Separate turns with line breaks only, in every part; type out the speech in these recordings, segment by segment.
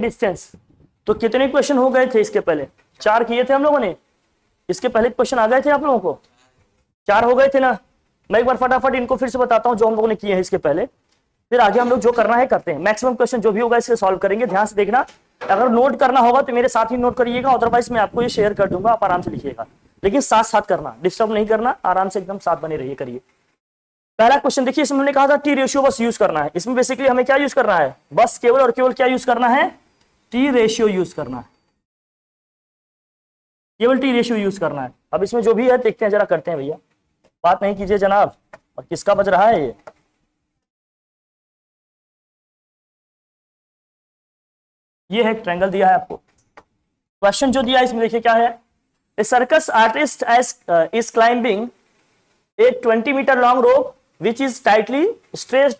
Distance. तो कितने question हो गए थे इसके पहले? 4 किए थे हम लोगों ने। इसके पहले क्वेश्चन आ गए थे आप लोगों को, 4 हो गए थे ना। मैं एक बार फटाफट इनको फिर से बताता हूं जो हम लोगों ने किए हैं इसके पहले, फिर आगे हम लोग जो करना है करते हैं। मैक्सिमम क्वेश्चन जो भी होगा इसके सॉल्व करेंगे, ध्यान से देखना। अगर नोट करना होगा तो मेरे साथ ही नोट करिएगा, अदरवाइज मैं आपको ये शेयर कर दूंगा, आप आराम से लिखिएगा, लेकिन साथ साथ करना, डिस्टर्ब नहीं करना, आराम से एकदम साथ बने रहिए, करिए। पहला क्वेश्चन देखिए, इसमें हमने कहा था टी रेशियो बस यूज करना है। इसमें बेसिकली हमें क्या यूज करना है? बस केवल और केवल क्या यूज करना है? टी रेशियो यूज करना है, केवल टी रेशियो यूज करना है। अब इसमें जो भी है देखते हैं, जरा करते हैं भैया, बात नहीं कीजिए जनाब। और किसका बज रहा है ये है ट्रायंगल दिया है आपको। क्वेश्चन जो दिया है इसमें देखिए क्या है, a circus artist is climbing a 20 meter long rope which is tightly stretched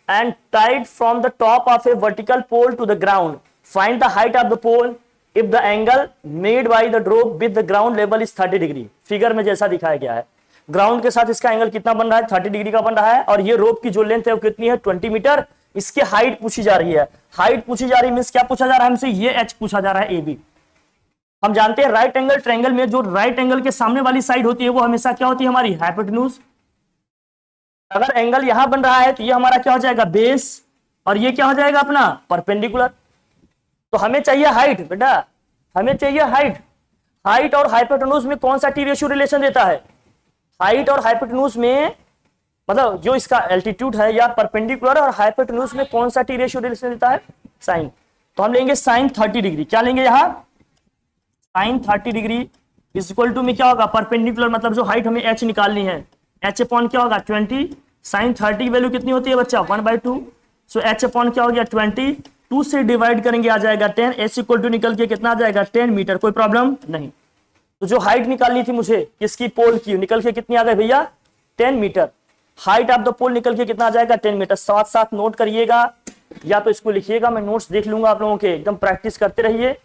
and tied from the top of a vertical pole to the ground. Find the height of the pole if the angle made by the rope with the ground level is 30 degree. Figure में जैसा दिखाया गया है, ground के साथ इसका angle कितना बन रहा है? 30 डिग्री का बन रहा है। और ये रोप की जो लेंथ है वो कितनी है? 20 मीटर। इसकी हाइट पूछी जा रही है। हाइट पूछी जा रही है मींस क्या पूछा जा रहा है हमसे? ये h पूछा जा रहा है, AB। हम जानते हैं राइट एंगल ट्रायंगल में जो राइट एंगल के सामने वाली साइड होती है वो हमेशा क्या होती है? हमारी हाइपोटेन्यूज। अगर एंगल यहां बन रहा है तो ये हमारा क्या हो जाएगा? बेस। और ये क्या हो जाएगा अपना? परपेंडिकुलर। तो हमें चाहिए हाइट बेटा, हमें चाहिए हाइट। हाइट और हाइपोटेन्यूज में कौन सा टी रेशियो रिलेशन देता है? हाइट और हाइपोटेन्यूज में मतलब जो इसका एल्टीट्यूड है या परपेंडिकुलर और हाइपोटेन्यूज में कौन सा टी रेशियो रिलेशन देता है? साइन। तो हम लेंगे साइन 30 डिग्री। क्या लेंगे यहां? Sine 30 degree is equal to में क्या होगा? परपेंडिकुलर, मतलब जो हाइट हमें h निकालनी है, h अपॉन क्या होगा? 20। साइन 30 की वैल्यू कितनी होती है बच्चा? 1/2। सो h अपॉन क्या हो गया? 20। 2 से डिवाइड करेंगे आ जाएगा 10। h इक्वल टू निकल के कितना आ जाएगा? 10 मीटर। कोई प्रॉब्लम नहीं। तो जो हाइट निकालनी थी मुझे किसकी? पोल की, निकल के कितनी आ गई भैया? 10 मीटर। हाइट ऑफ द पोल निकल के कितना आ जाएगा? 10 मीटर। साथ साथ नोट करिएगा या तो इसको लिखिएगा, मैं नोट्स देख लूंगा आप लोगों के। एकदम प्रैक्टिस करते रहिए,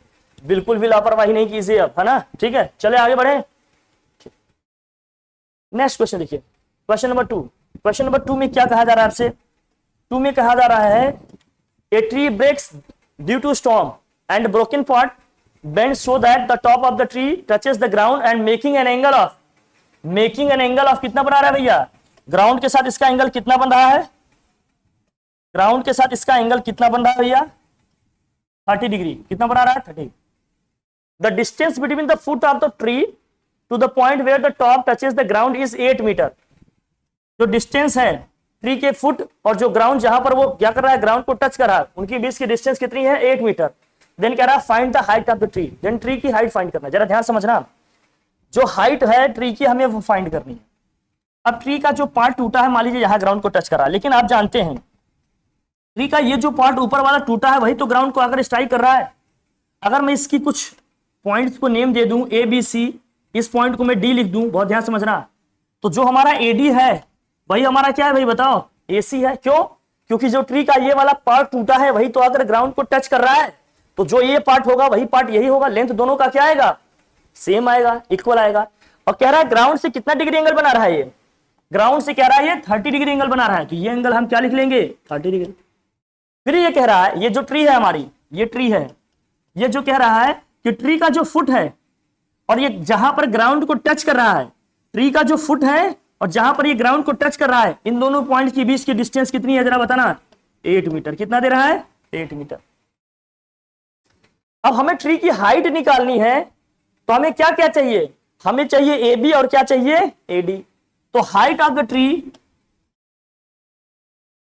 बिल्कुल भी लापरवाही नहीं कीजिए अब, है ना? ठीक है, चले आगे बढ़े। नेक्स्ट क्वेश्चन देखिए, क्वेश्चन नंबर 2। क्वेश्चन नंबर 2 में क्या कहा जा रहा है आपसे? 2 में कहा जा रहा है a tree breaks due to storm and broken part bend so that the top of the tree touches the ground and making an angle of कितना बना रहा है भैया? ग्राउंड के साथ इसका एंगल कितना बन रहा है? ग्राउंड के साथ इसका एंगल कितना बन रहा है भैया? 30 डिग्री। कितना बना रहा है? 30। The distance between the foot of the tree to the point where the top touches the ground is 8 metre. जो डिस्टेंस है ट्री के फुट और जो ग्राउंड जहां पर वो क्या कर रहा है? ग्राउंड को टच कर रहा है, उनकी बीच की डिस्टेंस कितनी है? 8 मीटर। देन कह रहा है find the height of the tree. Then tree की हाइट फाइंड करना है। जरा ध्यान समझना, जो हाइट है ट्री की हमें वो फाइंड करनी है। अब ट्री का जो पार्ट टूटा है, मान लीजिए यहां ग्राउंड को टच कर रहा है, लेकिन आप जानते हैं ट्री का ये जो पार्ट ऊपर वाला टूटा है वही तो ग्राउंड को अगर स्ट्राइक कर रहा है। अगर मैं इसकी कुछ पॉइंट्स को नेम दे दूं ABC, इस पॉइंट को मैं D लिख दूं, बहुत ध्यान समझना, तो जो हमारा AD है वही हमारा क्या है भाई बताओ? AC है। क्यों? क्योंकि जो ट्री का ये वाला पार्ट टूटा है वही तो अगर ग्राउंड को टच कर रहा है तो जो ये पार्ट होगा वही पार्ट यही होगा। लेंथ दोनों का क्या आएगा? सेम आएगा, इक्वल आएगा। और कह रहा है ग्राउंड से कितना डिग्री एंगल बना रहा है ये? ग्राउंड से कह रहा है ये 30 डिग्री एंगल बना रहा है, तो ये एंगल हम क्या लिख लेंगे? 30 डिग्री। फिर ये कह रहा है ये जो ट्री है हमारी, ये ट्री है, ये जो कह रहा है कि ट्री का जो फुट है और ये जहां पर ग्राउंड को टच कर रहा है, ट्री का जो फुट है और जहां पर ये ग्राउंड को टच कर रहा है, इन दोनों पॉइंट के बीच की डिस्टेंस कितनी है? जरा बताना। 8 मीटर। कितना दे रहा है? 8 मीटर। अब हमें ट्री की हाइट निकालनी है तो हमें क्या क्या चाहिए? हमें चाहिए AB और क्या चाहिए? AD। तो height of the tree,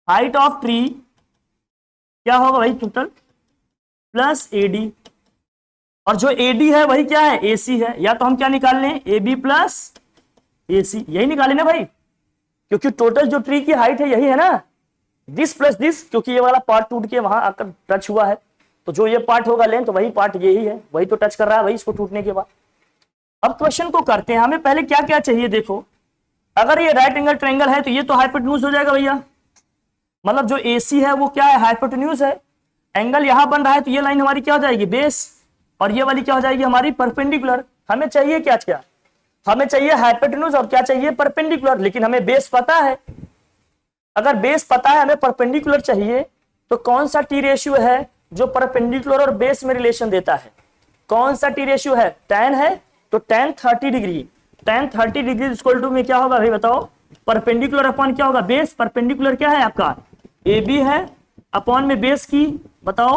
height of tree क्या होगा भाई? Total plus AD। और जो AD है वही क्या है? AC है। या तो हम क्या निकाल लें? AB प्लस AC, यही निकाले ना भाई, क्योंकि टोटल जो ट्री की हाइट है यही है ना, दिस प्लस दिस, क्योंकि ये वाला पार्ट टूट के वहां आकर टच हुआ है, तो जो ये पार्ट होगा लेंथ, तो वही पार्ट यही है, वही तो टच कर रहा है भाई इसको टूटने के बाद। अब क्वेश्चन को करते हैं, हमें पहले क्या क्या चाहिए देखो। अगर ये राइट एंगल ट्रायंगल है तो ये तो हाइपोटेन्यूज हो जाएगा भैया, मतलब जो AC है वो क्या है? हाइपोटेन्यूज है। एंगल यहां बन रहा है तो ये लाइन हमारी क्या हो जाएगी? बेस। और ये वाली क्या हो जाएगी? हमारी परपेंडिकुलर। हमें चाहिए क्या क्या? हमें चाहिए हाइपोटेन्यूज और क्या चाहिए? परपेंडिकुलर। लेकिन हमें बेस पता है, अगर बेस पता है हमें परपेंडिकुलर चाहिए, तो कौन सा टी रेशियो है जो परपेंडिकुलर और बेस में रिलेशन देता है। कौन सा टी रेशियो है? tan है, तो tan 30 degree, tan 30 degree equal to में क्या होगा भाई बताओ? परपेंडिकुलर अपॉन क्या होगा? बेस। परपेंडिकुलर क्या है आपका? AB है, अपॉन में बेस की बताओ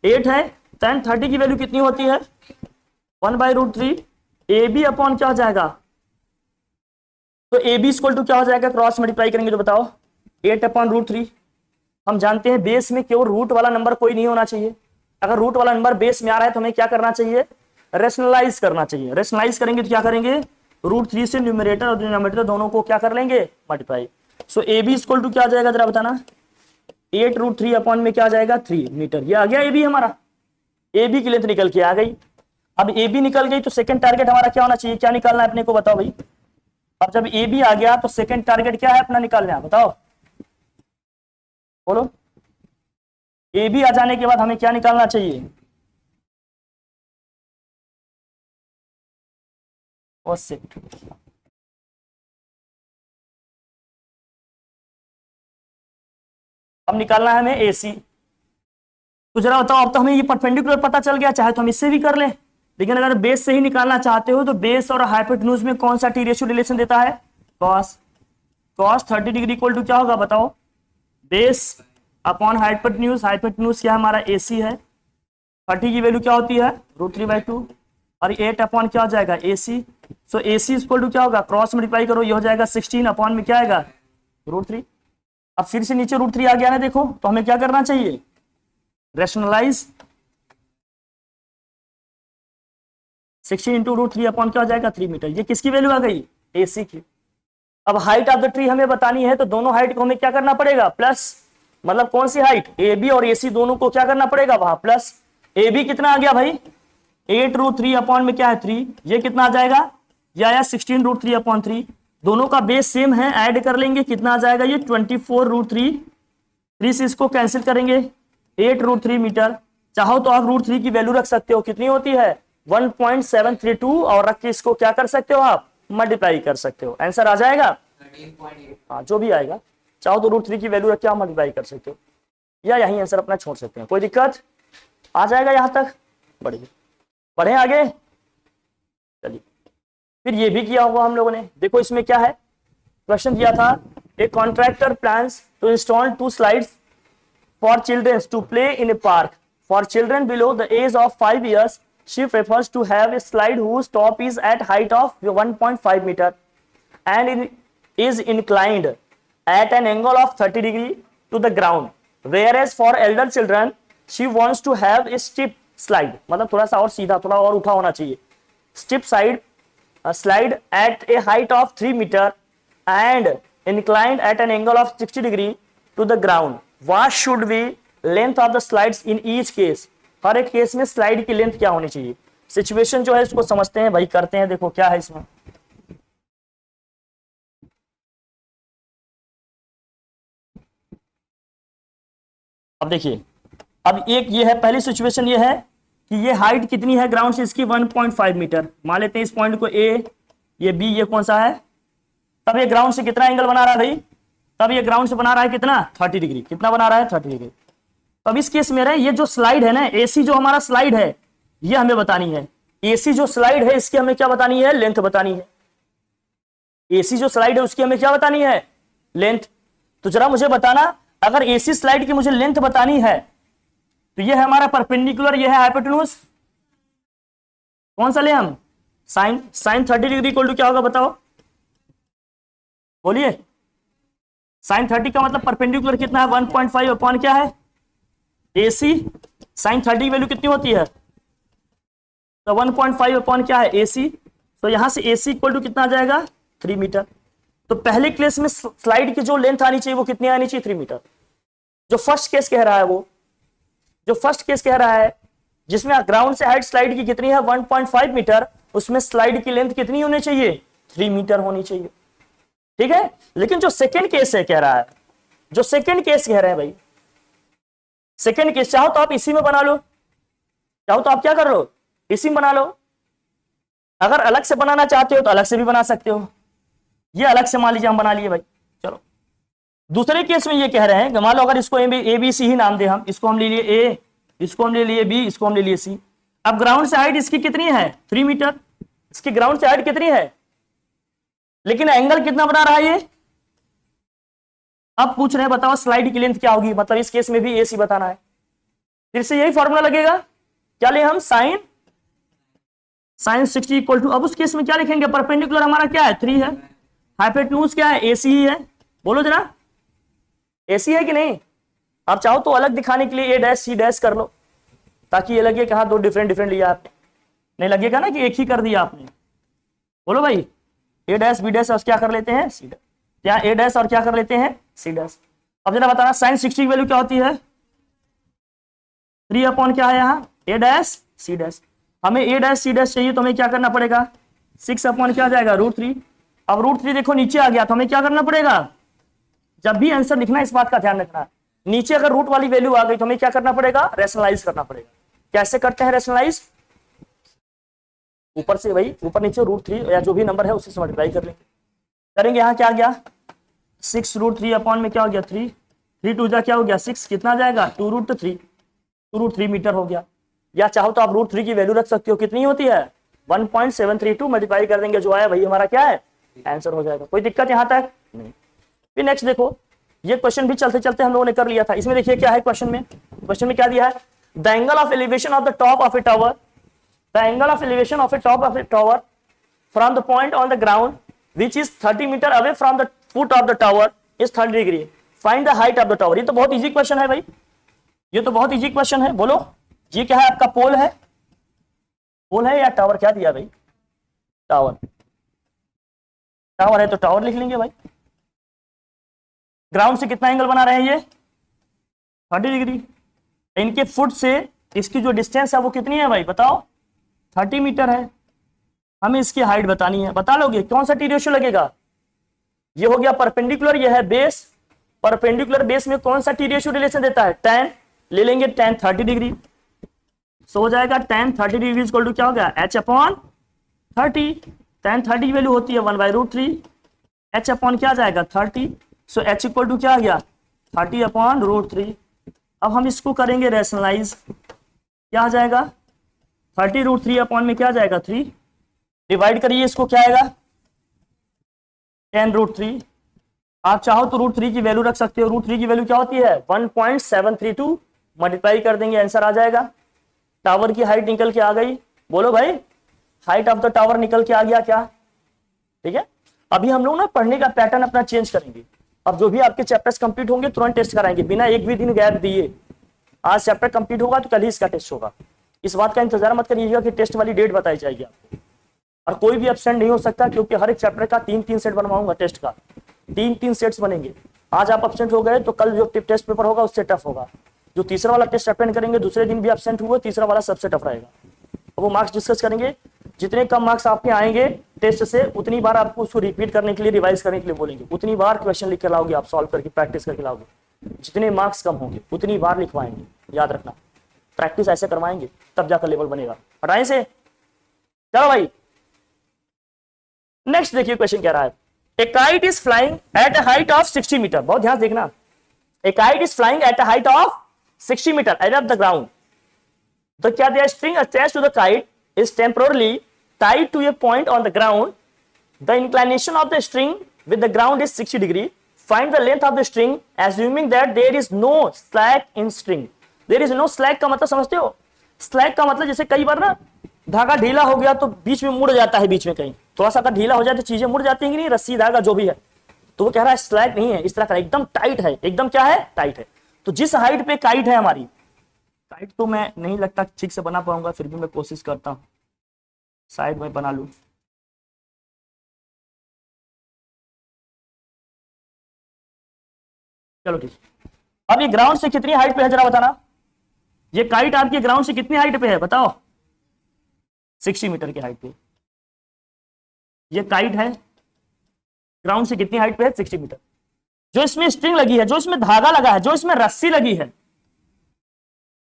8 है। tan 30 की वैल्यू कितनी होती है? 1/√3। AB अपॉन क्या हो जाएगा? तो AB इक्वल टू क्या हो जाएगा? क्रॉस मल्टीप्लाई करेंगे तो बताओ 8/√3। हम जानते हैं बेस में केवल रूट वाला नंबर कोई नहीं होना चाहिए। अगर रूट वाला नंबर बेस में आ रहा है तो हमें क्या करना चाहिए? रेशनलाइज करना चाहिए। रेशनलाइज करेंगे तो क्या करेंगे? √3 से न्यूमरेटर और डिनोमिनेटर दोनों को क्या कर लेंगे? Multiply. So AB equal to क्या आ जाएगा जरा बताना? 8√3 अपॉन में क्या आ जाएगा? 3 मीटर। ये आ गया AB हमारा। AB की लेंथ निकल के आ गई। अब AB निकल गई तो सेकंड टारगेट हमारा क्या होना चाहिए? क्या निकालना है अपने को बताओ भाई? अब जब AB आ गया तो सेकंड टारगेट क्या है अपना निकालना है? बताओ बोलो। AB आ जाने के बाद हमें क्या निकालना चाहिए? अब निकालना है हमें AC। तो जरा बताओ, अब तो हमें ये परपेंडिकुलर पता चल गया, चाहे तो हम इससे भी कर लें, लेकिन अगर बेस से ही निकालना चाहते हो तो बेस और हाइपोटेन्यूज में कौन सा टी रेशियो रिलेशन देता है? cos 30 डिग्री इक्वल टू क्या होगा बताओ? Base upon hypotenuse. हाइपोटेन्यूज क्या हमारा? AC है। 30 की वैल्यू क्या होती है? √3/2 और 8 अपॉन क्या हो जाएगा? AC। So AC equal to क्या होगा? क्रॉस मल्टीप्लाई करो, ये हो जाएगा 16 अपॉन में क्या आएगा? √3। अब फिर से नीचे √3 आ गया ना, देखो तो हमें क्या करना चाहिए? रेशनलाइज। 16 इंटू √3 अपॉन क्या हो जाएगा? 3 मीटर। ये किसकी वैल्यू आ गई? AC की। अब हाइट ऑफ द ट्री हमें बतानी है तो दोनों हाइट को हमें क्या करना पड़ेगा? प्लस। मतलब कौन सी हाइट? AB और AC दोनों को क्या करना पड़ेगा? वहां प्लस। AB कितना आ गया भाई? 8√3 अपॉन में क्या है? 3। ये कितना आ जाएगा? ये आया 16√3 अपॉन 3। दोनों का बेस सेम है, ऐड कर लेंगे, कितना आ जाएगा? ये 24√3। 3 से इसको कैंसिल करेंगे, 8√3 मीटर। चाहो तो आप √3 की वैल्यू रख सकते हो, कितनी होती है? 1.732, और रख के इसको क्या कर सकते हो आप? मल्टीप्लाई कर सकते हो। आंसर आ जाएगा 13.8। हाँ, जो भी आएगा। चाहो तो √3 की वैल्यू रख के आप मल्टीप्लाई कर सकते हो, या यही आंसर अपना छोड़ सकते हैं, कोई दिक्कत? आ जाएगा यहां तक? बढ़िया, बढ़े आगे। चलिए, फिर ये भी किया हुआ हम लोगों ने। देखो इसमें क्या है, क्वेश्चन दिया था, a contractor plans to install 2 slides for children to play in a park for children below the age of 5 years. She prefers to have a slide whose top is at height of 1.5 meter and is inclined at an angle of 30 degree to the ground. Whereas for elder children, she wants to have a steep slide. मतलब थोड़ा सा और सीधा, थोड़ा और उठा होना चाहिए। Steep side slide at a height of 3 meter and inclined at an angle of 60 degree to the ground. What should be length of the slides in each case? हर एक केस में स्लाइड की लेंथ क्या होनी चाहिए? Situation जो है इसको समझते हैं भाई, करते हैं। देखो क्या है इसमें, अब देखिए, अब एक ये है, पहली सिचुएशन ये है कि ये हाइट कितनी है ग्राउंड से इसकी? 1.5 मीटर। मान लेते हैं इस पॉइंट को A, ये B, ये कौन सा है? तब ये ग्राउंड से कितना एंगल बना रहा है भाई? तब ये ग्राउंड से बना रहा है कितना? 30 डिग्री। कितना बना रहा है? 30 डिग्री। अब इस केस में ये जो स्लाइड है ना, AC जो हमारा स्लाइड है, ये हमें बतानी है। AC जो स्लाइड है इसकी हमें क्या बतानी है? लेंथ बतानी है। AC जो स्लाइड है उसकी हमें क्या बतानी है? लेंथ। तो जरा मुझे बताना, अगर AC स्लाइड की मुझे लेंथ बतानी है तो ये है हमारा परपेंडिकुलर, ये है हाइपोटेन्यूज। कौन सा ले हम? साइन 30 डिग्री इक्वल टू क्या होगा बताओ? बोलिए। साइन 30 का मतलब परपेंडिकुलर कितना है? 1.5 अपॉन क्या है? AC। साइन 30 की वैल्यू कितनी होती है? तो 1.5 अपॉन क्या है? AC। तो यहां से AC इक्वल टू कितना आ जाएगा? 3 मीटर। तो पहले केस में स्लाइड की जो लेंथ आनी चाहिए वो कितनी आनी चाहिए? 3 मीटर। जो फर्स्ट केस कह रहा है, वो जो फर्स्ट केस कह रहा है जिसमें ग्राउंड से हाइट स्लाइड की कितनी है? 1.5 मीटर, उसमें स्लाइड की लेंथ कितनी होनी चाहिए? 3 मीटर होनी चाहिए। ठीक है। लेकिन जो सेकेंड केस है कह रहा है, जो सेकेंड केस कह रहे हैं भाई, सेकेंड केस चाहो तो आप इसी में बना लो, चाहो तो आप क्या कर लो? इसी में बना लो। अगर अलग से बनाना चाहते हो तो अलग से भी बना सकते हो। ये अलग से मान लीजिए हम बना लिए भाई। चलो, दूसरे केस में ये कह रहे हैं कि मान लो अगर इसको ABC ही नाम दे, हम इसको हम ले लिए A, इसको हम ले लिए बी, इसको हम ले लिए सी। अब ग्राउंड से हाइट इसकी कितनी है 3 मीटर, इसकी ग्राउंड से हाइट कितनी है, लेकिन एंगल कितना बना रहा है ये। अब पूछ रहे हैं बताओ स्लाइड की लेंथ क्या होगी, मतलब इस केस में भी AC बताना है। फिर से यही फॉर्मूला लगेगा, क्या ले हम साइन 60 इक्वल टू, अब उस केस में क्या लिखेंगे, परपेंडिकुलर हमारा क्या है 3 है, हाइपोटेन्यूज क्या है AC ही है, बोलो जरा AC है कि नहीं। आप चाहो तो अलग दिखाने के लिए A डैश C डैश कर लो, ताकि ये लगे कहा दो डिफरेंट डिफरेंट लिया आपने, नहीं लगेगा ना कि एक ही कर दिया आपने। बोलो भाई A डैश B डैश और क्या कर लेते हैं C डैश, क्या A डैश और क्या कर लेते हैं C डैश। अब जरा बताना साइन 60 की वैल्यू क्या होती है, 3 अपॉन क्या है यहाँ A डैश C डैश। हमें A डैश C डैश चाहिए तो हमें क्या करना पड़ेगा 6 अपॉन क्या जाएगा √3। अब √3 देखो नीचे आ गया तो हमें क्या करना पड़ेगा, जब भी आंसर लिखना इस बात का ध्यान रखना, नीचे अगर रूट वाली वैल्यू आ गई तो हमें क्या करना पड़ेगा, रैशनलाइज करना पड़ेगा। कैसे करते हैं रैशनलाइज, ऊपर से वही ऊपर नीचे √3 या जो भी नंबर है उसी से मल्टीप्लाई कर लेंगे, करेंगे। यहाँ क्या आ गया 6 √3 अपॉन में क्या हो गया 3, 3 2 जा क्या हो गया 6, कितना जाएगा 2√3, 2√3 मीटर हो गया। या चाहो तो आप √3 की वैल्यू रख सकते हो, कितनी होती है 1.732, मल्टीप्लाई कर देंगे जो आया वही हमारा क्या है आंसर हो जाएगा। कोई दिक्कत यहाँ तक नहीं। फिर नेक्स्ट देखो, ये क्वेश्चन भी चलते चलते हम लोगों ने कर लिया था। इसमें देखिए क्या है क्वेश्चन में क्या दिया है, the angle of elevation of the top of a tower, the angle of elevation of a top of a tower from the point on the ground which is 30 metre away from the foot of the tower is 30 degree, find the height of the tower. ये तो बहुत easy question है भाई, ये तो बहुत easy question है। बोलो ये क्या है आपका पोल है, पोल है या टावर, क्या दिया भाई टावर, टावर है तो टावर लिख लेंगे भाई। ग्राउंड से कितना एंगल बना रहे हैं ये 30 डिग्री, इनके फुट से इसकी जो डिस्टेंस है वो कितनी है भाई बताओ 30 मीटर है। हमें इसकी हाइट बतानी है, बता लोगे कौन सा टी रेशियो लगेगा, ये हो गया परपेंडिकुलर, ये है बेस, परपेंडिकुलर बेस में कौन सा टी रेशियो रिलेशन देता है tan, ले लेंगे tan 30 डिग्री, सो हो जाएगा tan 30 डिग्री इक्वल टू क्या हो गया h अपॉन 30, tan 30 की वैल्यू होती है 1/√3, h अपॉन क्या जाएगा 30, सो h इक्वल टू क्या आ गया 30 अपॉन √3। अब हम इसको करेंगे रैशनलाइज, क्या आ जाएगा 30 √3 अपॉन में क्या जाएगा 3, डिवाइड करिए इसको क्या आएगा 10 √3। आप चाहो तो √3 की वैल्यू रख सकते हो, √3 की वैल्यू क्या होती है 1.732, मल्टीप्लाई कर देंगे आंसर आ जाएगा। टावर की हाइट निकल के आ गई, बोलो भाई हाइट ऑफ द टावर निकल के आ गया क्या, ठीक है। अभी हम लोग ना पढ़ने का पैटर्न अपना चेंज करेंगे, अब जो भी आपके चैप्टर्स कंप्लीट होंगे तुरंत टेस्ट कराएंगे बिना एक भी दिन गैप दिए। आज चैप्टर कंप्लीट होगा तो कल ही इसका टेस्ट होगा, इस बात का इंतजार मत करिएगा कि टेस्ट वाली डेट बताई जाएगी आपको, और कोई भी एब्सेंट नहीं हो सकता क्योंकि हर एक चैप्टर का 3-3 सेट बनवाऊंगा, टेस्ट का 3-3 सेट्स बनेंगे। आज आप एब्सेंट हो गए तो कल जो टेस्ट पेपर होगा उससे टफ होगा, जो तीसरा वाला टेस्ट अटेंड करेंगे दूसरे दिन भी एब्सेंट हुए तीसरा वाला सबसे टफ रहेगा। वो मार्क्स डिस्कस करेंगे, जितने कम मार्क्स आपके आएंगे टेस्ट से उतनी बार आपको उसको रिपीट करने के लिए रिवाइज करने के लिए बोलेंगे, उतनी बार क्वेश्चन लिख के लाओगे आप, सॉल्व करके प्रैक्टिस करके लाओगे, जितने मार्क्स कम होंगे उतनी बार लिखवाएंगे, याद रखना प्रैक्टिस ऐसे करवाएंगे तब जाकर लेवल बनेगा। हटाए से चलो भाई नेक्स्ट देखिए क्वेश्चन कह रहा है, a kite is flying at a height of 60 metre, बहुत ध्यान देखना, a kite is flying at a height of 60 metre above the ground, तो क्या दिया string attached to the kite is temporarily tied to a point on the ground, the inclination of the string with the ground is 60 degree, find the length of the string assuming that there is no slack in string। there is no slack का मतलब समझते हो, slack का मतलब जैसे कई बार ना धागा ढीला हो गया तो बीच में मुड़ जाता है, बीच में कहीं थोड़ा सा ढीला हो जाए तो चीजें मुड़ जाती हैं कि नहीं, रस्सी धागा जो भी है, तो वो कह रहा है स्लैक नहीं है, इस तरह का एकदम टाइट है, एकदम क्या है टाइट है। तो जिस हाइट पे काइट है हमारी, काइट तो मैं नहीं लगता ठीक से बना पाऊंगा, फिर भी मैं कोशिश करता हूं शायद मैं बना लूं। चलो ठीक, अब ये ग्राउंड से कितनी हाइट पे है जरा बताना, ये काइट आपकी ग्राउंड से कितनी हाइट पे है बताओ 60 मीटर की हाइट पे, ये काइट है ग्राउंड से कितनी हाइट पे है 60 मीटर। जो इसमें स्ट्रिंग लगी है, जो इसमें धागा लगा है, जो इसमें रस्सी लगी है,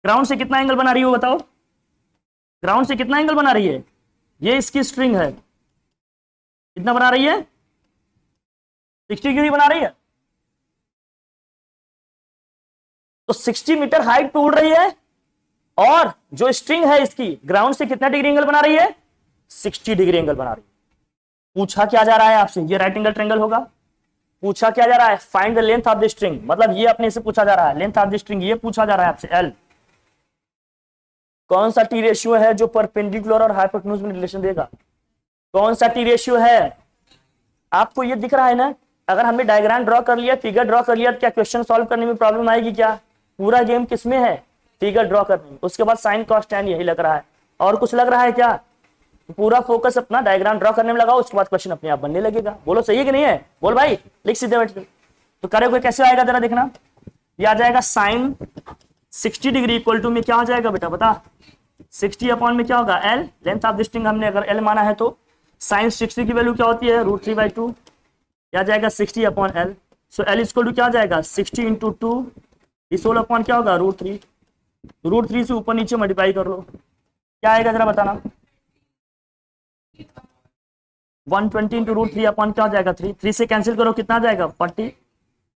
ग्राउंड से कितना एंगल बना रही है बताओ, ग्राउंड से कितना एंगल बना रही है, ये इसकी स्ट्रिंग है कितना बना रही है 60 डिग्री बना रही है, तो 60 मीटर हाइट पे उड़ रही है और जो स्ट्रिंग है इसकी ग्राउंड से कितना डिग्री एंगल बना रही है, 60 डिग्री एंगल बना रही है। पूछा क्या जा रहा है आपसे, ये राइट एंगल ट्रायंगल होगा। पूछा क्या जा रहा है, find the length of the string, मतलब ये अपने से पूछा जा रहा है, लेंथ ऑफ द स्ट्रिंग ये पूछा जा रहा है आपसे। एल कौन सा टी रेशियो है जो परपेंडिकुलर और हाइपोटेन्यूज में रिलेशन देगा, कौन सा टी रेशियो है, आपको ये दिख रहा है ना। अगर हमने डायग्राम ड्रॉ कर लिया, फिगर ड्रॉ कर लिया, तो क्या क्वेश्चन सॉल्व करने में प्रॉब्लम आएगी क्या? पूरा गेम किसमें है, फिगर ड्रॉ करने में। उसके बाद साइन कॉस टैन यही लग रहा है, और कुछ लग रहा है क्या? पूरा फोकस अपना डायग्राम ड्रॉ करने में लगाओ, उसके बाद क्वेश्चन अपने आप बनने लगेगा। बोलो सही है कि नहीं है, बोल भाई, लिख सीधे बैठ। तो करोगे कैसे आएगा जरा देखना, ये आ जाएगा साइन 60 डिग्री इक्वल टू में क्या हो जाएगा बेटा बता, 60 अपॉन में क्या होगा L, length of the string हमने अगर एल माना है तो साइन 60 की वैल्यू क्या होती है √3/2, क्या जाएगा 60 upon L. So L equal to क्या जाएगा 60 इंटू 2, इस होल अपॉन क्या होगा √3, √3 से ऊपर नीचे मल्टीप्लाई कर लो, क्या आएगा जरा बताना। 120 इंटू √3 अपॉन क्या हो जाएगा 3 से कैंसिल करो कितना आ जाएगा 40,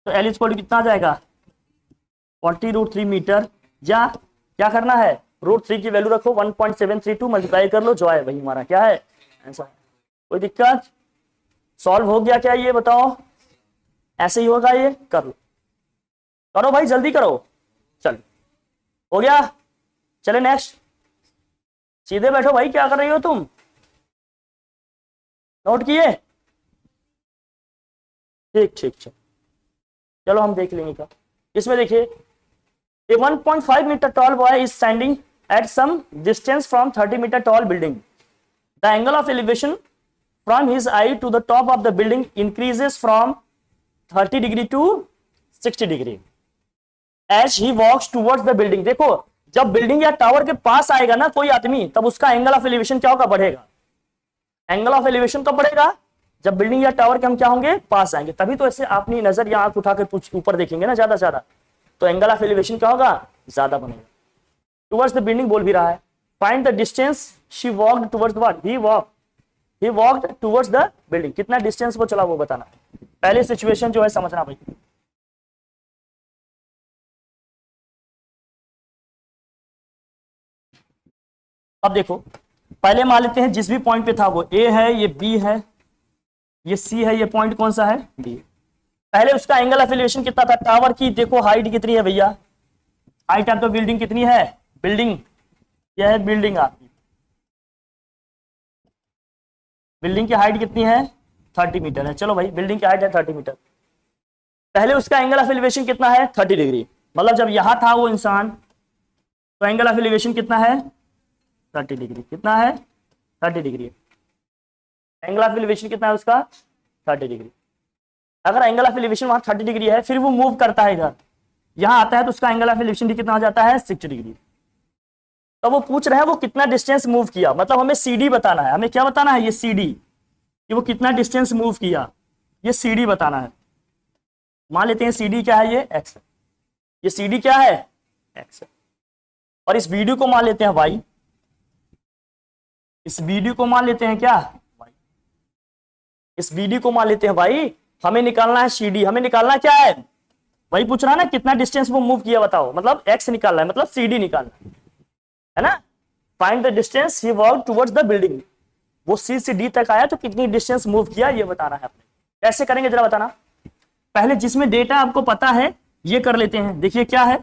तो एल इक्वल टू कितना आ जाएगा 40 √3 मीटर, या क्या करना है √3 की वैल्यू रखो 1.732 मल्टीप्लाई कर लो, जो है वही हमारा क्या है आंसर। कोई दिक्कत, सॉल्व हो गया क्या ये बताओ, ऐसे ही होगा ये, कर लो, करो भाई जल्दी करो, चलो हो गया। चले नेक्स्ट, सीधे बैठो भाई, क्या कर रही हो तुम, नोट किए, ठीक ठीक ठीक, चलो हम देख लेंगे क्या इसमें। देखिए a 1.5 meter tall boy is standing at some distance from 30 meter tall building. The angle of elevation from his eye to the top of the building increases from 30 degree to 60 degree as he walks towards the building. देखो जब building या tower के पास आएगा ना कोई आदमी, तब उसका एंगल ऑफ एलिवेशन क्या होगा, बढ़ेगा। एंगल ऑफ एलिवेशन कब बढ़ेगा, जब बिल्डिंग या टावर के हम क्या होंगे पास आएंगे, तभी तो ऐसे अपनी नजर या आंख उठा के ऊपर देखेंगे ना ज्यादा से ज्यादा, तो एंगल ऑफ एलिवेशन क्या होगा ज्यादा बनेगा। टुवर्ड्स द बिल्डिंग बोल भी रहा है, find the distance she walked towards what, he walked towards the building, कितना डिस्टेंस वो चला वो बताना। पहले सिचुएशन जो है समझना भाई, अब देखो पहले मान लेते हैं जिस भी पॉइंट पे था वो ए है, ये बी है, ये सी है, ये पॉइंट कौन सा है बी। पहले उसका एंगल ऑफ एलिवेशन कितना था, टावर की देखो हाइट कितनी है भैया, हाइट ऑफ द बिल्डिंग कितनी है, बिल्डिंग यह है बिल्डिंग आपकी, बिल्डिंग की हाइट कितनी है 30 मीटर है। चलो भाई बिल्डिंग की हाइट है 30 मीटर, पहले उसका एंगल ऑफ एलिवेशन कितना है 30 डिग्री, मतलब जब यहां था वो इंसान तो एंगल ऑफ एलिवेशन कितना है 30 डिग्री, कितना है 30 डिग्री, एंगल ऑफ एलिवेशन कितना है उसका 30 डिग्री। अगर एंगल ऑफ एलिवेशन वहां 30 डिग्री है, फिर वो मूव करता है इधर, यहां आता है तो उसका एंगल ऑफ एलिवेशन कितना हो जाता है 60 डिग्री। तो वो पूछ रहे हैं वो कितना डिस्टेंस मूव किया, मतलब हमें CD बताना है, हमें क्या बताना है ये CD, कि वो कितना डिस्टेंस मूव किया, ये CD बताना है। मान लेते हैं CD क्या है, ये X है, ये CD क्या है X है, और इस वीडियो को मान लेते हैं Y, इस वीडियो को मान लेते हैं क्या Y, इस वीडियो को मान लेते हैं Y। हमें निकालना है CD, हमें निकालना क्या है, वही पूछ रहा है ना कितना डिस्टेंस वो मूव किया बताओ, मतलब X निकालना है, मतलब CD निकालना है ना। Find the distance he walked towards the building, वो C से D तक आया तो कितनी डिस्टेंस मूव किया ये बताना है अपने। कैसे करेंगे जरा बताना, पहले जिसमें डेटा आपको पता है ये कर लेते हैं। देखिए क्या है,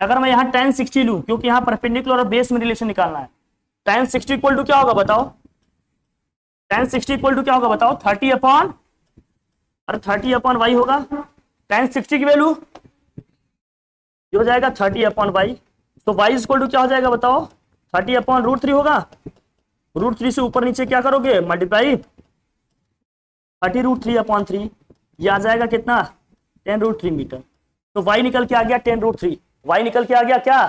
अगर मैं यहाँ tan 60 लूं, क्योंकि यहाँ परपेंडिकुलर और बेस में रिलेशन निकालना है, tan 60 इक्वल टू क्या होगा बताओ, tan 60 इक्वल टू क्या होगा बताओ 30 अपॉन, और 30 अपॉन वाई होगा, tan 60 की वैल्यू ये हो जाएगा 30 अपॉन वाई, तो वाई इक्वल टू क्या हो जाएगा बताओ 30 अपॉन √3 होगा, √3 से ऊपर नीचे क्या करोगे मल्टीप्लाई, 30 √3 अपॉन 3, ये आ जाएगा कितना 10 √3 मीटर। तो वाई निकल के आ गया 10 √3, वाई निकल के आ गया क्या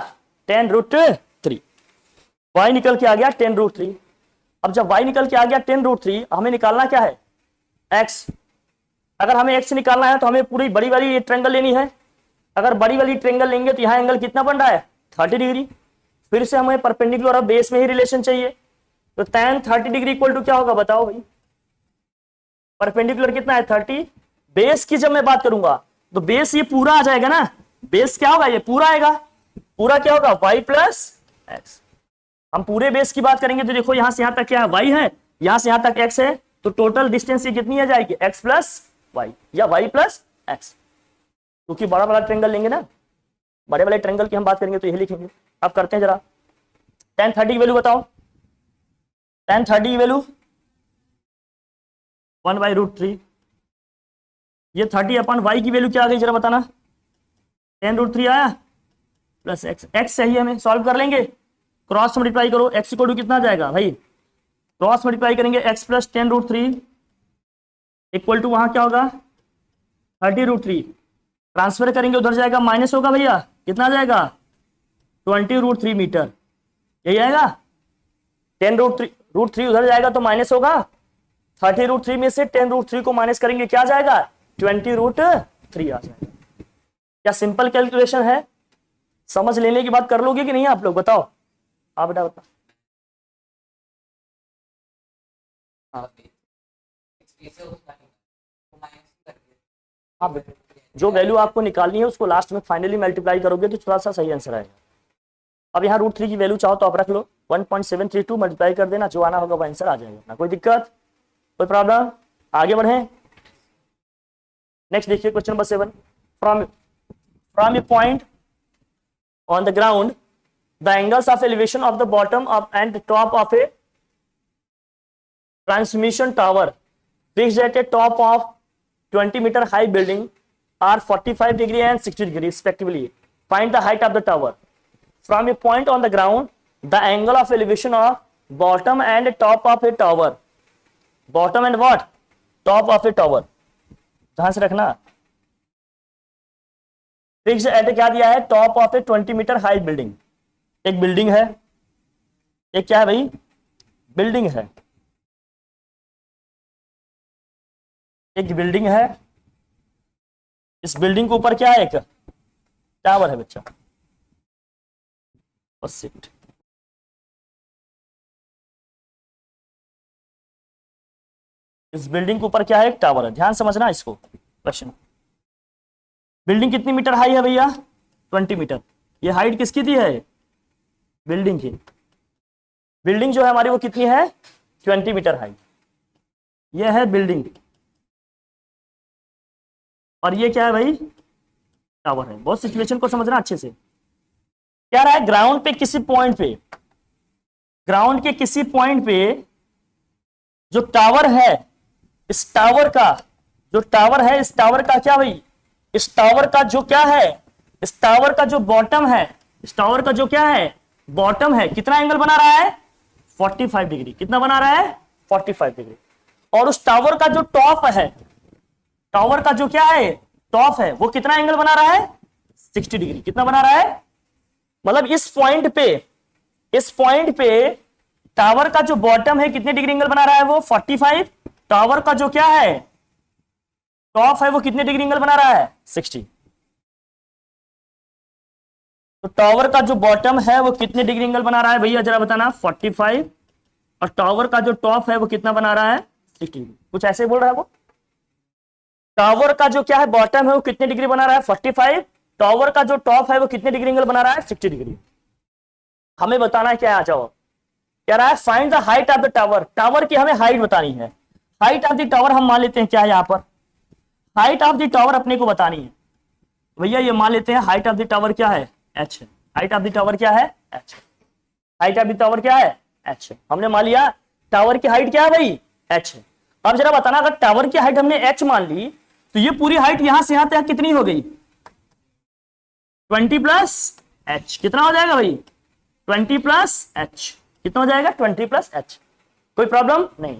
10 √3, वाई निकल के आ गया 10 √3। अब जब वाई निकल के आ गया 10 √3, हमें निकालना क्या है एक्स। अगर हमें एक्स निकालना है तो हमें पूरी बड़ी वाली ट्रायंगल लेनी है, अगर बड़ी वाली ट्रायंगल लेंगे तो यहाँ एंगल कितना बन रहा है 30 डिग्री, फिर से हमें परपेंडिकुलर और बेस में ही रिलेशन चाहिए, तो tan 30 डिग्री इक्वल टू क्या होगा बताओ भाई, परपेंडिकुलर कितना है 30, बेस की जब मैं बात करूंगा तो बेस ये पूरा आ जाएगा ना, बेस क्या होगा ये पूरा आएगा, पूरा क्या होगा y प्लस एक्स। हम पूरे बेस की बात करेंगे तो देखो यहां से यहां तक क्या है, वाई है, यहां से यहां तक एक्स है, तो टोटल डिस्टेंस ये कितनी आ जाएगी, एक्स प्लस वाई या वाई प्लस एक्स, क्योंकि बड़ा बड़ा ट्रेंगल लेंगे ना, बड़े वाले ट्रेंगल की हम बात करेंगे तो यही लिखेंगे। अब करते हैं जरा tan 30 की वैल्यू बताओ, tan 30 की वैल्यू 1/√3, ये 30 अपन वाई की वैल्यू क्या आ गई जरा बताना, tan√3 आया प्लस एक्स, एक्स चाहिए हमें, सॉल्व कर लेंगे, क्रॉस मल्टीप्लाई करो, एक्स इक्वल टू कितना आ जाएगा भाई, क्रॉस मल्टीप्लाई करेंगे X plus tan√3 equal to वहां क्या होगा 30√3, ट्रांसफर करेंगे उधर जाएगा माइनस होगा भैया, कितना आ जाएगा 20√3 मीटर, यही आएगा। tan√3 उधर जाएगा तो माइनस होगा, 30√3 में से tan√3 को माइनस करेंगे क्या आ जाएगा 20√3 आ जाएगा। क्या सिंपल कैलकुलेशन है, समझ लेने की बात कर लोगे कि नहीं आप लोग, बताओ आप बेटा बता। हाँ बेटा, जो वैल्यू आपको निकालनी है उसको लास्ट में फाइनली मल्टीप्लाई करोगे तो थोड़ा सा सही आंसर आएगा। अब यहाँ √3 की वैल्यू चाहो तो आप रख लो, 1.732 मल्टीप्लाई कर देना, जो आना होगा वो आंसर आ जाएगा, ना कोई दिक्कत कोई प्रॉब्लम। आगे बढ़े, नेक्स्ट देखिए question number 7, from A point on the ground the angles of elevation of the bottom of and top of A transmission tower fixed at A top of 20 meter high building are 45 degree and 60 degree respectively. Find the height of the tower. From a point on the ground, the angle of elevation of bottom and top of a tower. Bottom and what? Top of a tower. ध्यान से रखना। Fix eight क्या दिया है, top of A 20 meter high building. एक building है, एक क्या है भाई, बिल्डिंग है, एक बिल्डिंग है, इस बिल्डिंग के ऊपर क्या है, एक टावर है बच्चा, इस बिल्डिंग के ऊपर क्या है, एक टावर है। ध्यान समझना इसको क्वेश्चन। बिल्डिंग कितनी मीटर हाई है भैया, 20 मीटर। ये हाइट किसकी दी है, बिल्डिंग की। बिल्डिंग जो है हमारी वो कितनी है, 20 मीटर हाई। ये है बिल्डिंग और ये क्या है भाई, टावर है। बहुत सिचुएशन को समझना अच्छे से। क्या रहा है, ग्राउंड पे किसी पॉइंट पे, ग्राउंड के किसी पॉइंट पे जो टावर है, इस टावर का जो टावर है, इस टावर का क्या भाई, इस टावर का जो क्या है, इस टावर का जो बॉटम है, इस टावर का जो क्या है बॉटम है, कितना एंगल बना रहा है 45 डिग्री। कितना बना रहा है 45 डिग्री। और उस टावर का जो टॉप है, टावर का जो क्या है टॉप है, वो कितना एंगल बना रहा है 60 डिग्री। कितना बना रहा है, मतलब इस पॉइंट पे टावर का जो बॉटम है कितने डिग्री एंगल बना रहा है वो 45। टावर का जो क्या है टॉप है वो कितने डिग्री एंगल बना रहा है 60। तो टावर का जो बॉटम है वो कितने डिग्री एंगल बना रहा है भैया जरा बताना 45, और टावर का जो टॉप है वो कितना बना रहा है 60 डिग्री। कुछ ऐसे बोल रहा है वो, टावर का जो क्या है बॉटम है वो कितने डिग्री बना रहा है 45, टावर का जो टॉप है वो कितने डिग्री एंगल बना रहा है 60 डिग्री। हमें बताना है क्या, आ जाओ, कह रहा है find the height of the tower. Tower की हमें हाइट बतानी है। हाइट ऑफ द टावर हम मान लेते हैं क्या है, यहां पर हाइट ऑफ द टावर अपने को बतानी है भैया। ये मान लेते हैं हाइट ऑफ द टावर क्या है h है। हाइट ऑफ द टावर क्या है h। Height of the tower क्या है h है। हमने मान लिया टावर की हाइट क्या है भाई h है। अब जरा बताना, अगर टावर की हाइट हमने h मान ली तो ये पूरी हाइट यहां से यहां तक कितनी हो गई 20 प्लस h। कितना हो जाएगा भाई 20 प्लस h। कितना हो जाएगा 20 प्लस h। कोई प्रॉब्लम नहीं।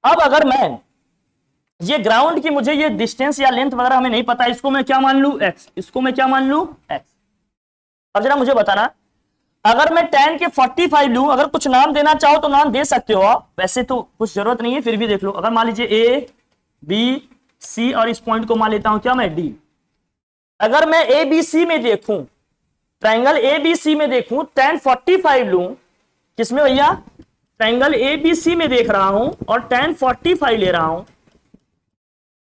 अब अगर मैं ये ग्राउंड की मुझे ये डिस्टेंस या लेंथ वगैरह हमें नहीं पता, इसको मैं क्या मान लू x, इसको मैं क्या मान लू x। अब जरा मुझे बताना, अगर मैं tan के 45 लूं, अगर कुछ नाम देना चाहो तो नाम दे सकते हो आप, वैसे तो कुछ जरूरत नहीं है, फिर भी देख लो। अगर मान लीजिए a b c और इस पॉइंट को मान लेता हूं क्या मैं d। अगर मैं a b c में देखूं, ट्रायंगल a b c में देखूं, tan 45 लूं, किसमें भैया ट्रायंगल a b c में देख रहा हूं और tan 45 ले रहा हूं।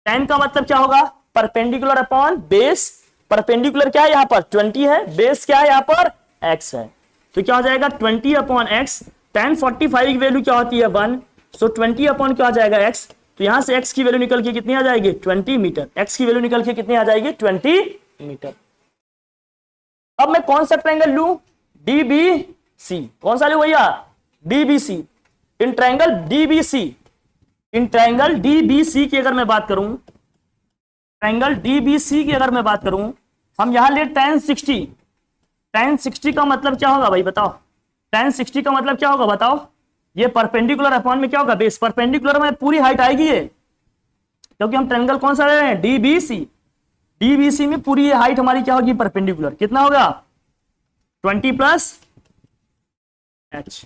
tan का मतलब क्या होगा परपेंडिकुलर अपॉन बेस। परपेंडिकुलर क्या है यहां पर 20 है, बेस क्या है यहां पर x है। तो क्या हो जाएगा 20/x। tan 45 की वैल्यू क्या होती है 1, सो 20 क्या आ जाएगा x। तो यहां से x की वैल्यू निकल के कितनी आ जाएगी 20 मीटर। x की वैल्यू निकल के कितनी आ जाएगी 20 मीटर। अब मैं कौन सा ट्रायंगल लूं DBC। कौन सा लूं भैया DBC। इन ट्रायंगल DBC की अगर मैं बात करूं, ट्रायंगल DBC की अगर मैं बात करूं, हम यहां ले tan 60। tan 60 का मतलब क्या होगा भाई बताओ। tan 60 का मतलब क्या होगा बताओ। ये परपेंडिकुलर अपॉन में क्या होगा बेस। परपेंडिकुलर में पूरी हाइट आएगी ये, क्योंकि हम ट्रायंगल कौन सा ले रहे हैं DBC में पूरी ये हाइट हमारी क्या होगी परपेंडिकुलर। कितना होगा 20+h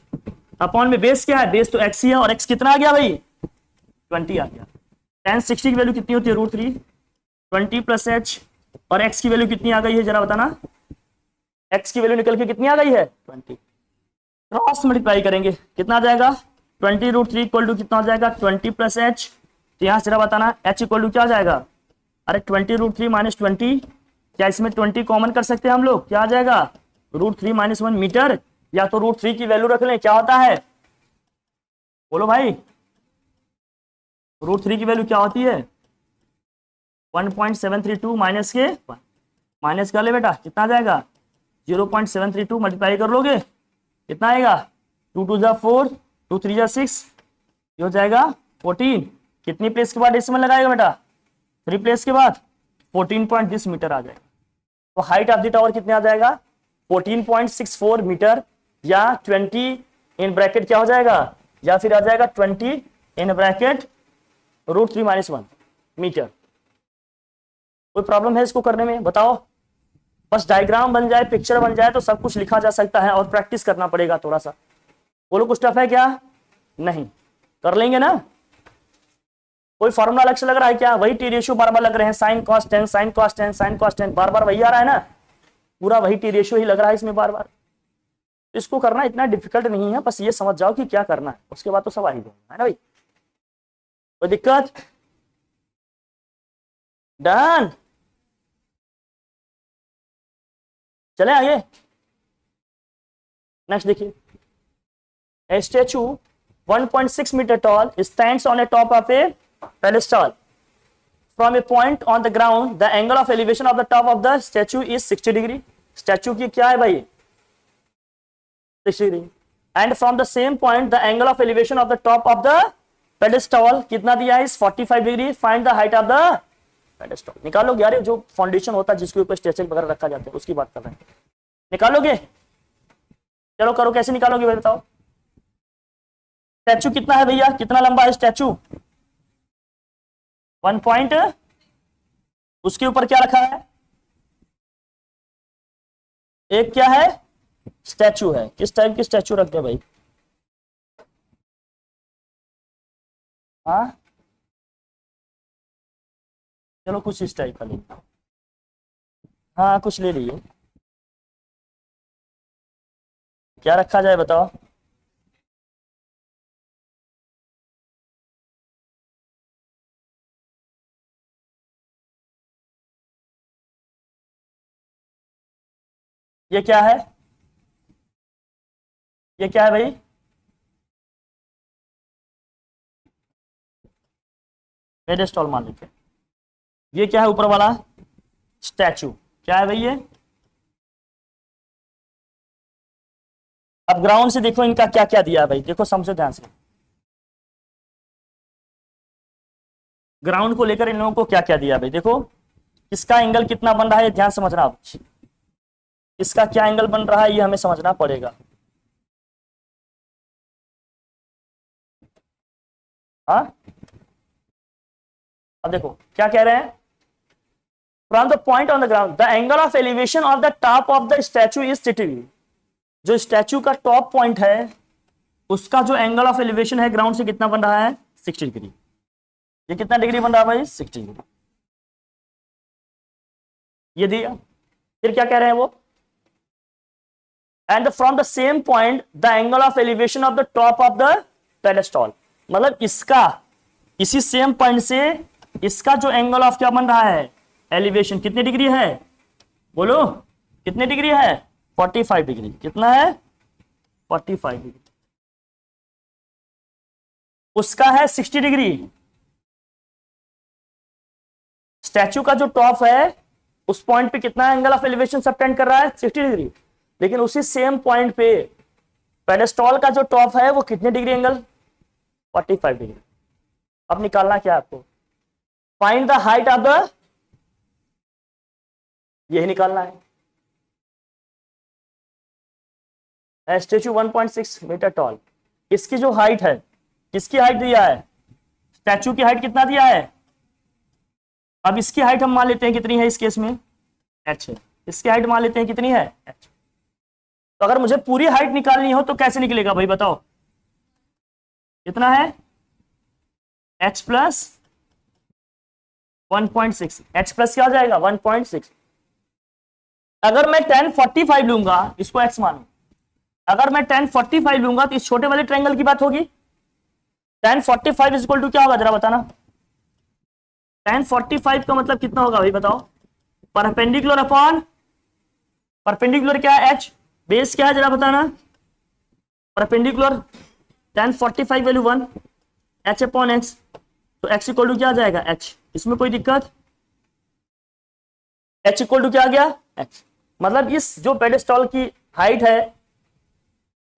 अपॉन में बेस क्या है, बेस तो x ही है, और x कितना आ गया भाई 20 आ गया। tan 60 की वैल्यू कितनी होती है √3, 20+h, और x की वैल्यू कितनी आ गई है जरा बताना। x की वैल्यू निकल के कितनी आ गई है 20। क्रॉस मल्टीप्लाई करेंगे कितना आ जाएगा 20√3 इक्वल टू कितना हो जाएगा 20+h। तो यहां से जरा बताना h इक्वल टू क्या आ जाएगा। अरे 20√3 - 20, क्या इसमें 20 कॉमन कर सकते हैं हम लोग। क्या आ जाएगा √3 - 1 मीटर, या तो √3 की वैल्यू रख लें। क्या होता है बोलो भाई, √3 की वैल्यू क्या होती है 1.732 माइनस के 1 माइनस कर ले बेटा, कितना आ जाएगा 0.732 मल्टीप्लाई कर लोगे कितना आएगा 2 2 जा 4, 2 3 जा 6, ये हो जाएगा 14। कितनी प्लेस के बाद डेसिमल लगाएगा बेटा 3 प्लेस के बाद 14.10 मीटर आ जाएगा। तो हाइट ऑफ द टावर कितने आ जाएगा 14.64 मीटर, या 20 इन ब्रैकेट क्या हो जाएगा, या फिर आ जाएगा 20 इन ब्रैकेट √3 - 1 मीटर। कोई प्रॉब्लम है इसको करने में बताओ। बस डायग्राम बन जाए, पिक्चर बन जाए तो सब कुछ लिखा जा सकता है, और प्रैक्टिस करना पड़ेगा थोड़ा सा। बोलो कुछ टफ है क्या, नहीं कर लेंगे ना। कोई फॉर्मूला अलग से लग रहा है क्या, वही टी रेशियो बार बार लग रहे हैं, sine cos tan sine cos tan sine cos tan, बार बार वही आ रहा है ना, पूरा वही टी रेशियो ही लग रहा है इसमें बार बार। इसको करना इतना डिफिकल्ट नहीं है, बस ये समझ जाओ कि क्या करना है, उसके बाद तो सब आ ही जाएगा है ना भाई। कोई दिक्कत, डन। चले आगे नेक्स्ट देखिए। A statue 1.6 meter tall stands on a top of a pedestal. From a point on the ground, the angle of elevation of the top of the statue is 60 degree. Statue की क्या है भाई 60 degree. And from the same point, the angle of elevation of the top of the pedestal कितना दिया है 45 degree. Find the height of the pedestal. निकालोगे यार, जो फाउंडेशन होता है जिसके ऊपर स्ट्रेचर वगैरह रखा जाता है उसकी बात कर रहे हैं, निकालोगे। चलो करो, कैसे निकालोगे भाई बताओ। स्टैचू कितना है भैया, कितना लंबा है स्टैचू 1 पॉइंट, उसके ऊपर क्या रखा है, एक क्या है स्टैचू है। किस टाइप की स्टैचू रखते हैं भाई, हाँ चलो कुछ इस टाइप का ले, हाँ कुछ ले लीजिए। क्या रखा जाए बताओ। ये क्या है, ये क्या है भाई, पेडेस्टॉल मान लीजिए। ये क्या है ऊपर वाला स्टैचू, क्या है भाई ये। अब ग्राउंड से देखो इनका क्या क्या दिया है भाई, देखो समझो ध्यान से। ग्राउंड को लेकर इन लोगों को क्या क्या दिया है भाई, देखो इसका एंगल कितना बन रहा है ध्यान समझना आप। इसका क्या एंगल बन रहा है ये हमें समझना पड़ेगा। हाँ अब देखो क्या कह रहे हैं, from the point on the ground the angle of elevation of the top of the statue is 60 degree. जो स्टैचू का टॉप पॉइंट है उसका जो एंगल ऑफ एलिवेशन है ग्राउंड से कितना बन रहा है 60 डिग्री। ये कितना डिग्री बन रहा है भाई 60 डिग्री, ये दिया। फिर क्या कह रहे हैं वो, and from the same point the angle of elevation of the top of the pedestal, मतलब इसका इसी सेम पॉइंट से इसका जो एंगल ऑफ क्या बन रहा है एलिवेशन कितनी डिग्री है, बोलो कितनी डिग्री है 45 डिग्री। कितना है 45 डिग्री, उसका है 60 डिग्री। स्टैचू का जो टॉप है उस पॉइंट पे कितना एंगल ऑफ एलिवेशन सबटेंड कर रहा है, 60 डिग्री। लेकिन उसी सेम पॉइंट पे पेडेस्टॉल का जो टॉप है वो कितने डिग्री एंगल, 45 डिग्री। अब निकालना क्या है आपको, find the height of the, यही निकालना है। स्टैचू 1.6 मीटर टॉल, इसकी जो हाइट है, किसकी हाइट दिया है, स्टैचू की हाइट कितना दिया है। अब इसकी हाइट हम मान लेते हैं कितनी है इस केस में, h है। इसकी हाइट मान लेते हैं कितनी है, h। तो अगर मुझे पूरी हाइट निकालनी हो तो कैसे निकलेगा भाई बताओ, कितना है, h प्लस 1.6, h प्लस क्या हो जाएगा 1.6। अगर मैं 1045 लूंगा, इसको x मानो, अगर मैं 1045 लूंगा तो इस छोटे वाले ट्रायंगल की बात होगी। 1045 इज इक्वल टू क्या होगा जरा बताना, 1045 का मतलब कितना होगा भाई बताओ, परपेंडिकुलर अपॉन परपेंडिकुलर क्या है, h, बेस क्या है जरा बताना, perpendicular 1045 value 1, h upon x, तो x इक्वल टू क्या आ जाएगा h। इसमें कोई दिक्कत, h इक्वल टू क्या आ गया h। मतलब इस जो पेडेस्टॉल की हाइट है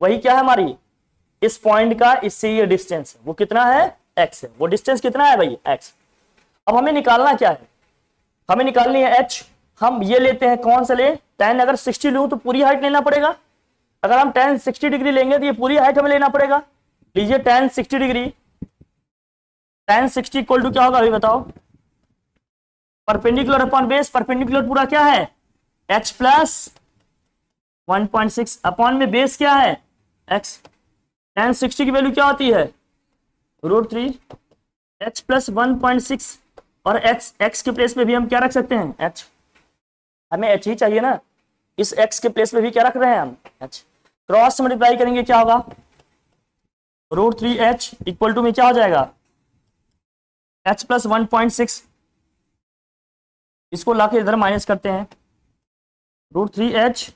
वही क्या है हमारी, इस पॉइंट का इससे ये डिस्टेंस है, वो कितना है x है, वो डिस्टेंस कितना है भाई x। अब हमें निकालना क्या है, हमें निकालनी है h। हम ये लेते हैं, कौन सा ले, 10 अगर 60 लूं तो पूरी हाइट लेना पड़ेगा। अगर हम 10 60 डिग्री लेंगे तो ये पूरी हाइट हमें लेना पड़ेगा। लीजिए 10 60 डिग्री, 10 60 इक्वल टू क्या होगा अभी बताओ, परपेंडिकुलर अपॉन बेस, परपेंडिकुलर पूरा क्या है h प्लस 1.6 अपॉन में बेस क्या है x। 10 60 की वैल्यू क्या होती है √3, h प्लस 1.6, और x के प्लेस पे भी हम क्या रख सकते हैं h, हमें h ही चाहिए ना, इस x के प्लेस पे भी क्या रख रहे हैं हम h। क्रॉस मल्टीप्लाई करेंगे क्या होगा, √3h इक्वल टू में क्या हो जाएगा h प्लस 1.6, इसको लाके इधर माइनस करते हैं, √3h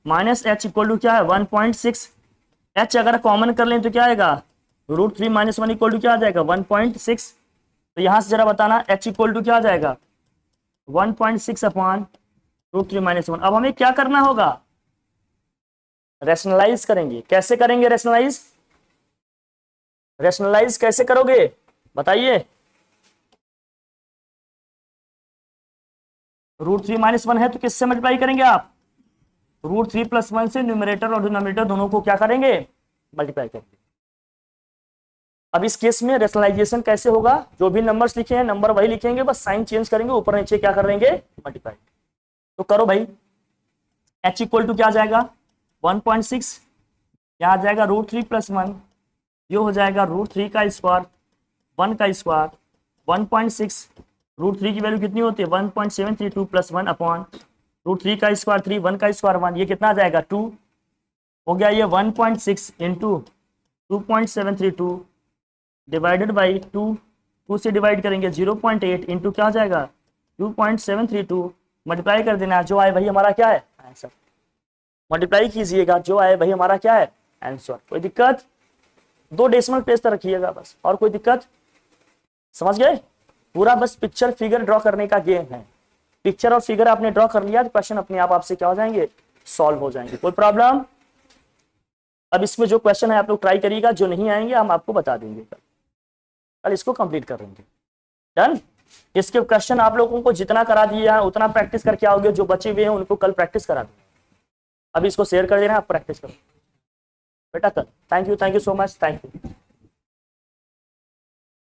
minus h equal to क्या है 1.6। h अगर कॉमन कर लें तो क्या आएगा, √3 माइनस 1 इक्वल टू क्या आ जाएगा 1.6। तो यहां से जरा बताना h इक्वल टू क्या आ जाएगा 1.6 अपॉन √3 माइनस 1। अब हमें क्या करना होगा, रैशनलाइज करेंगे। कैसे करेंगे रैशनलाइज, रैशनलाइज कैसे करोगे बताइए, √3 माइनस 1 है तो किससे मल्टीप्लाई करेंगे आप, √3 प्लस 1 से न्यूमरेटर और डिनोमिनेटर दोनों को क्या करेंगे मल्टीप्लाई करेंगे। अब इस केस में रैशनलाइजेशन कैसे होगा, जो भी नंबर्स लिखे हैं नंबर वही लिखेंगे, बस साइन चेंज करेंगे, ऊपर नीचे क्या कर लेंगे मल्टीप्लाई। तो करो भाई, h इक्वल टू क्या आ जाएगा 1.6, यहाँ आ जाएगा √3 प्लस 1, ये हो जाएगा √3 का स्क्वायर 1 का स्क्वायर 1.6, √3 की वैल्यू कितनी होती है 1.732 प्लस 1 अपॉन √3 का स्क्वायर 3, 1 का स्क्वायर 1, ये कितना आ जाएगा 2 हो गया। ये 1.6 इंटू 2.732 डिवाइडेड बाई 2 से डिवाइड करेंगे 0.8 इंटू क्या हो जाएगा 2.732, मल्टीप्लाई कर देना, जो आए वही हमारा क्या है आंसर। मल्टीप्लाई कीजिएगा, जो आए वही हमारा क्या है आंसर। कोई दिक्कत, 2 डेसिमल प्लेस तक रखिएगा बस, और कोई दिक्कत, समझ गए। पूरा बस पिक्चर फिगर ड्रॉ करने का गेम है। पिक्चर और फिगर आपने ड्रॉ कर लिया तो क्वेश्चन अपने आप आपसे क्या हो जाएंगे सॉल्व हो जाएंगे, कोई प्रॉब्लम। अब इसमें जो क्वेश्चन है आप लोग ट्राई करिएगा, जो नहीं आएंगे हम आपको बता देंगे, कल इसको कंप्लीट कर लेंगे। डन। इसके क्वेश्चन आप लोगों को जितना करा दिया है उतना प्रैक्टिस करके आओगे, जो बचे हुए हैं उनको कल प्रैक्टिस करा देंगे। अभी इसको शेयर कर देना, आप प्रैक्टिस करो बेटा कल। Thank you so much, thank you.